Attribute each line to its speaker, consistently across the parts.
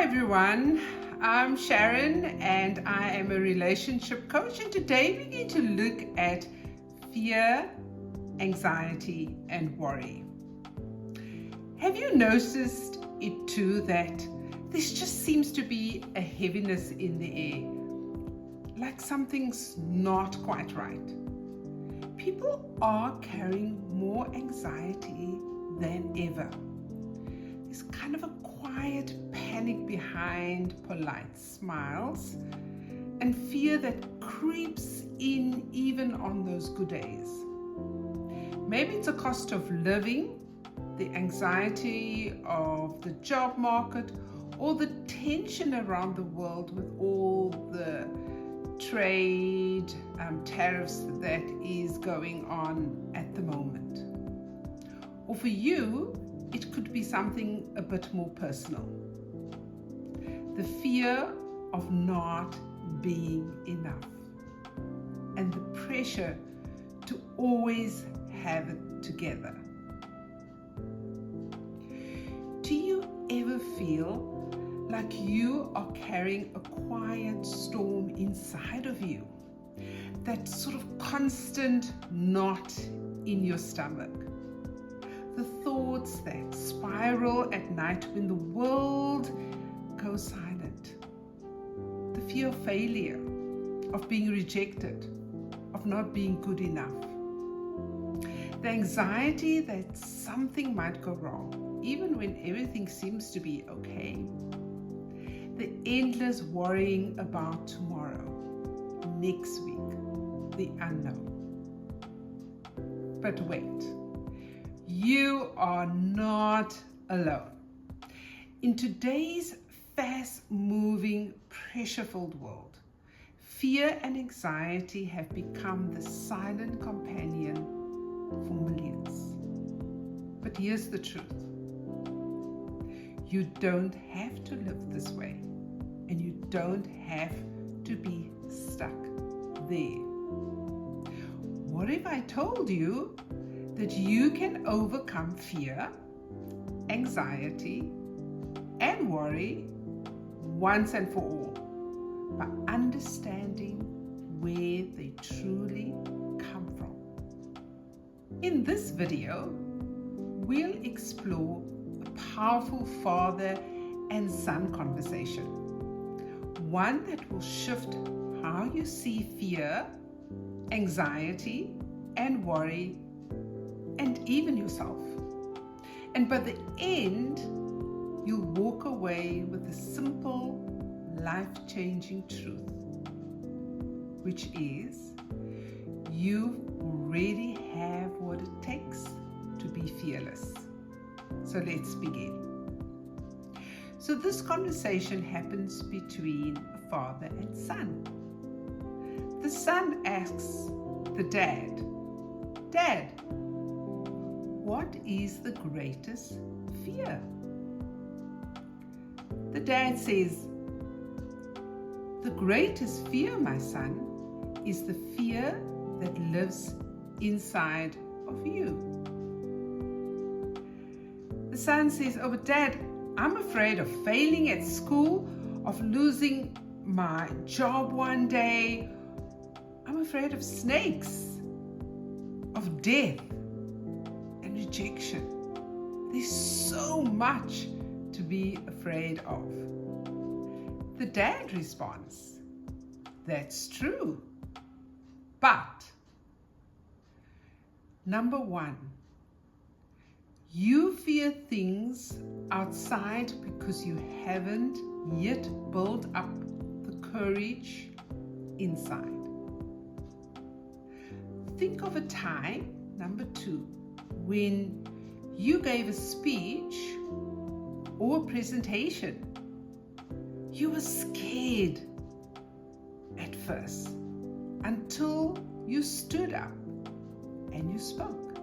Speaker 1: Hi everyone, I'm Sharon and I am a relationship coach, and today we're going to look at fear, anxiety and worry. Have you noticed it too, that there just seems to be a heaviness in the air, like something's not quite right? People are carrying more anxiety than ever. There's kind of a quiet panic behind polite smiles and fear that creeps in even on those good days. Maybe it's a cost of living, the anxiety of the job market, or the tension around the world with all the trade tariffs that is going on at the moment. Or for you, it could be something a bit more personal. The fear of not being enough and the pressure to always have it together. Do you ever feel like you are carrying a quiet storm inside of you? That sort of constant knot in your stomach. The thoughts that spiral at night when the world goes silent. The fear of failure, of being rejected, of not being good enough. The anxiety that something might go wrong, even when everything seems to be okay. The endless worrying about tomorrow, next week, the unknown. But wait. You are not alone. In today's fast-moving, pressure-filled world, fear and anxiety have become the silent companion for millions. But here's the truth. You don't have to live this way, and you don't have to be stuck there. What if I told you that you can overcome fear, anxiety, and worry once and for all by understanding where they truly come from? In this video, we'll explore a powerful father and son conversation, one that will shift how you see fear, anxiety, and worry, and even yourself. And by the end, you'll walk away with a simple, life-changing truth, which is you already have what it takes to be fearless. So let's begin. So this conversation happens between a father and son. The son asks the dad, "Dad, what is the greatest fear?" The dad says, "The greatest fear, my son, is the fear that lives inside of you." The son says, "Oh, but Dad, I'm afraid of failing at school, of losing my job one day. I'm afraid of snakes, of death, and rejection. There's so much to be afraid of." The dad responds, "That's true. But number one, you fear things outside because you haven't yet built up the courage inside. Think of a time, number two, when you gave a speech or a presentation. You were scared at first until you stood up and you spoke.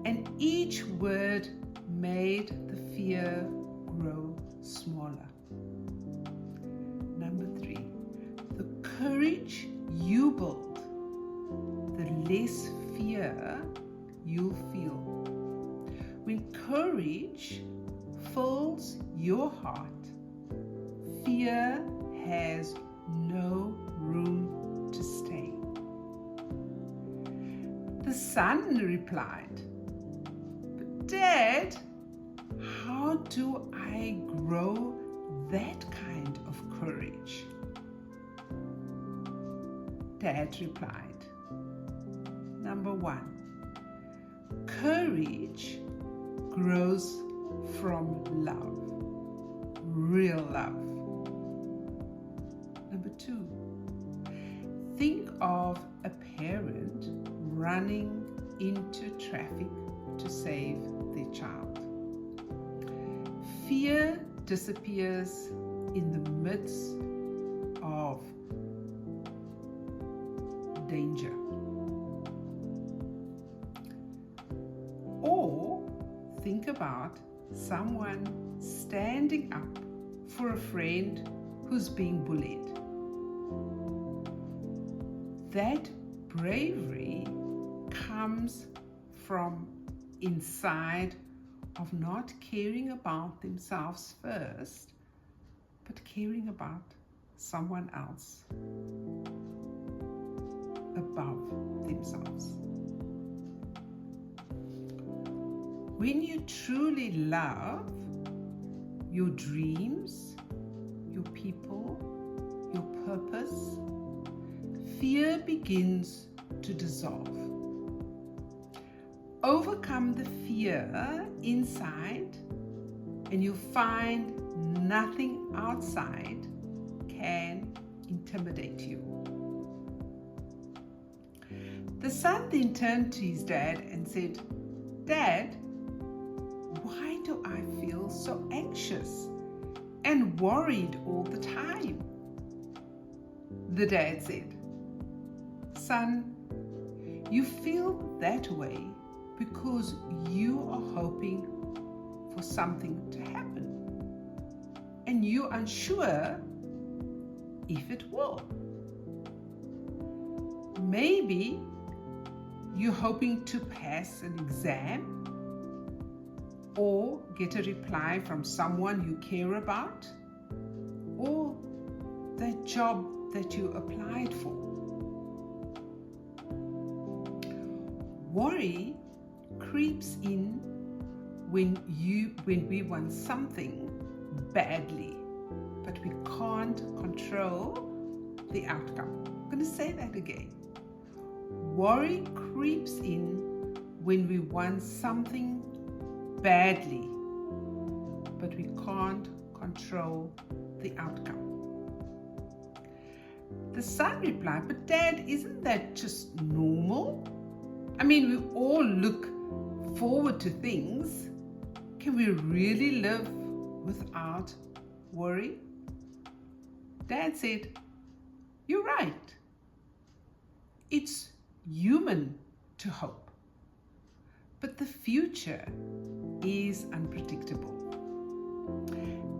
Speaker 1: And each word made the fear grow smaller. Number three, the courage you build, the less fear you'll feel. When courage fills your heart fear has no room to stay. The son replied, "But Dad, how do I grow that kind of courage?" Dad replied, "Number 1, courage grows from love, real love. Number 2, think of a parent running into traffic to save their child. Fear disappears in the midst of danger. Or think about someone standing up for a friend who's being bullied. That bravery comes from inside of not caring about themselves first, but caring about someone else above themselves. When you truly love your dreams, your people, your purpose, fear begins to dissolve. Overcome the fear inside, and you'll find nothing outside can intimidate you. The son then turned to his dad and said, "Dad, why do I feel so anxious and worried all the time?" The dad said, "Son, you feel that way because you are hoping for something to happen, and you're unsure if it will. Maybe you're hoping to pass an exam or get a reply from someone you care about, or that job that you applied for. Worry creeps in when we want something badly, but we can't control the outcome." I'm going to say that again. Worry creeps in when we want something badly, but we can't control the outcome. The son replied, "But Dad, isn't that just normal? I mean, we all look forward to things. Can we really live without worry?" Dad said, "You're right. It's human to hope, but the future is unpredictable.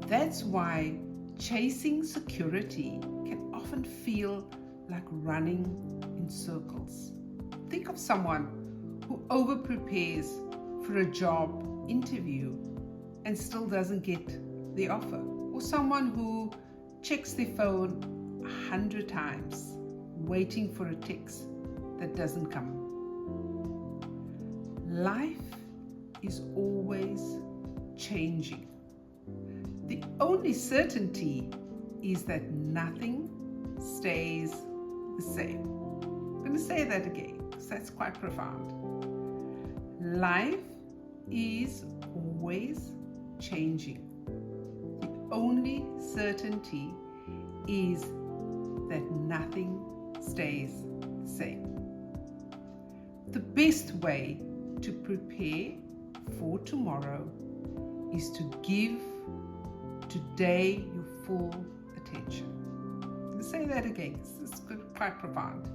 Speaker 1: That's why chasing security can often feel like running in circles. Think of someone who over-prepares for a job interview and still doesn't get the offer, or someone who checks their phone 100 times waiting for a text that doesn't come. Life is always changing. The only certainty is that nothing stays the same." I'm going to say that again because that's quite profound. Life is always changing. The only certainty is that nothing stays the same. The best way to prepare for tomorrow is to give today your full attention. Let's say that again. This is quite profound.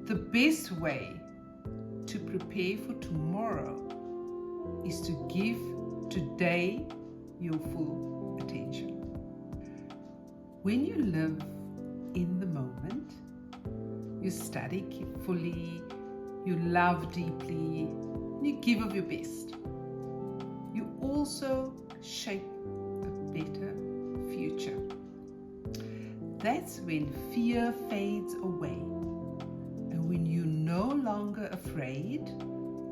Speaker 1: The best way to prepare for tomorrow is to give today your full attention. When you live in the moment, you study fully, you love deeply, and you give of your best. You also shape a better future. that's when fear fades away. And when you're no longer afraid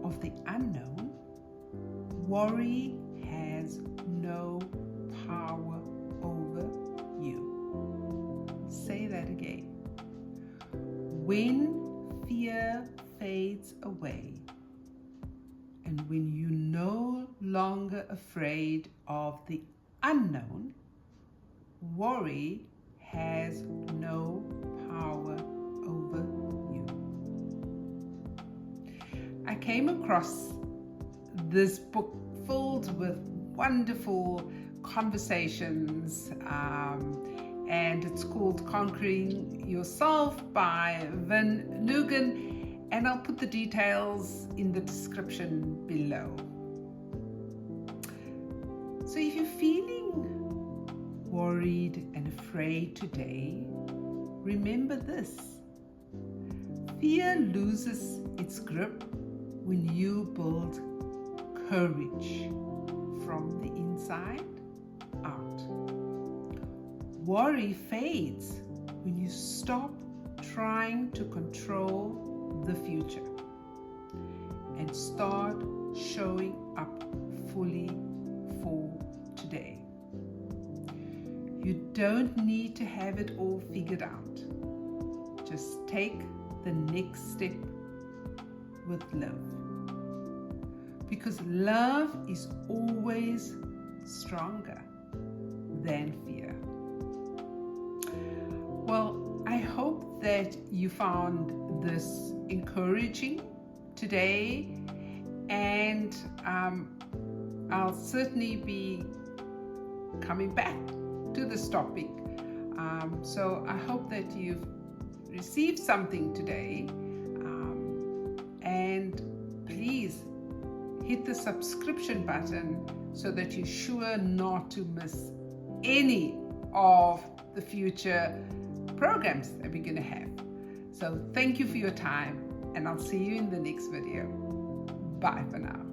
Speaker 1: of the unknown, worry has no power over you. Say that again. When fear fades away, and when you're no longer afraid of the unknown, worry has no power over you. I came across this book filled with wonderful conversations, and it's called Conquering Yourself by Nguyen, and I'll put the details in the description below. So if you're feeling worried and afraid today, remember this: fear loses its grip when you build courage from the inside out. Worry fades when you stop trying to control the future and start showing up fully for today. You don't need to have it all figured out. Just take the next step with love. Because love is always stronger than fear. Well, I hope that you found this encouraging today, and I'll certainly be coming back to this topic. So I hope that you've received something today, and please hit the subscription button so that you're sure not to miss any of the future programs that we're going to have. So thank you for your time, and I'll see you in the next video. Bye for now.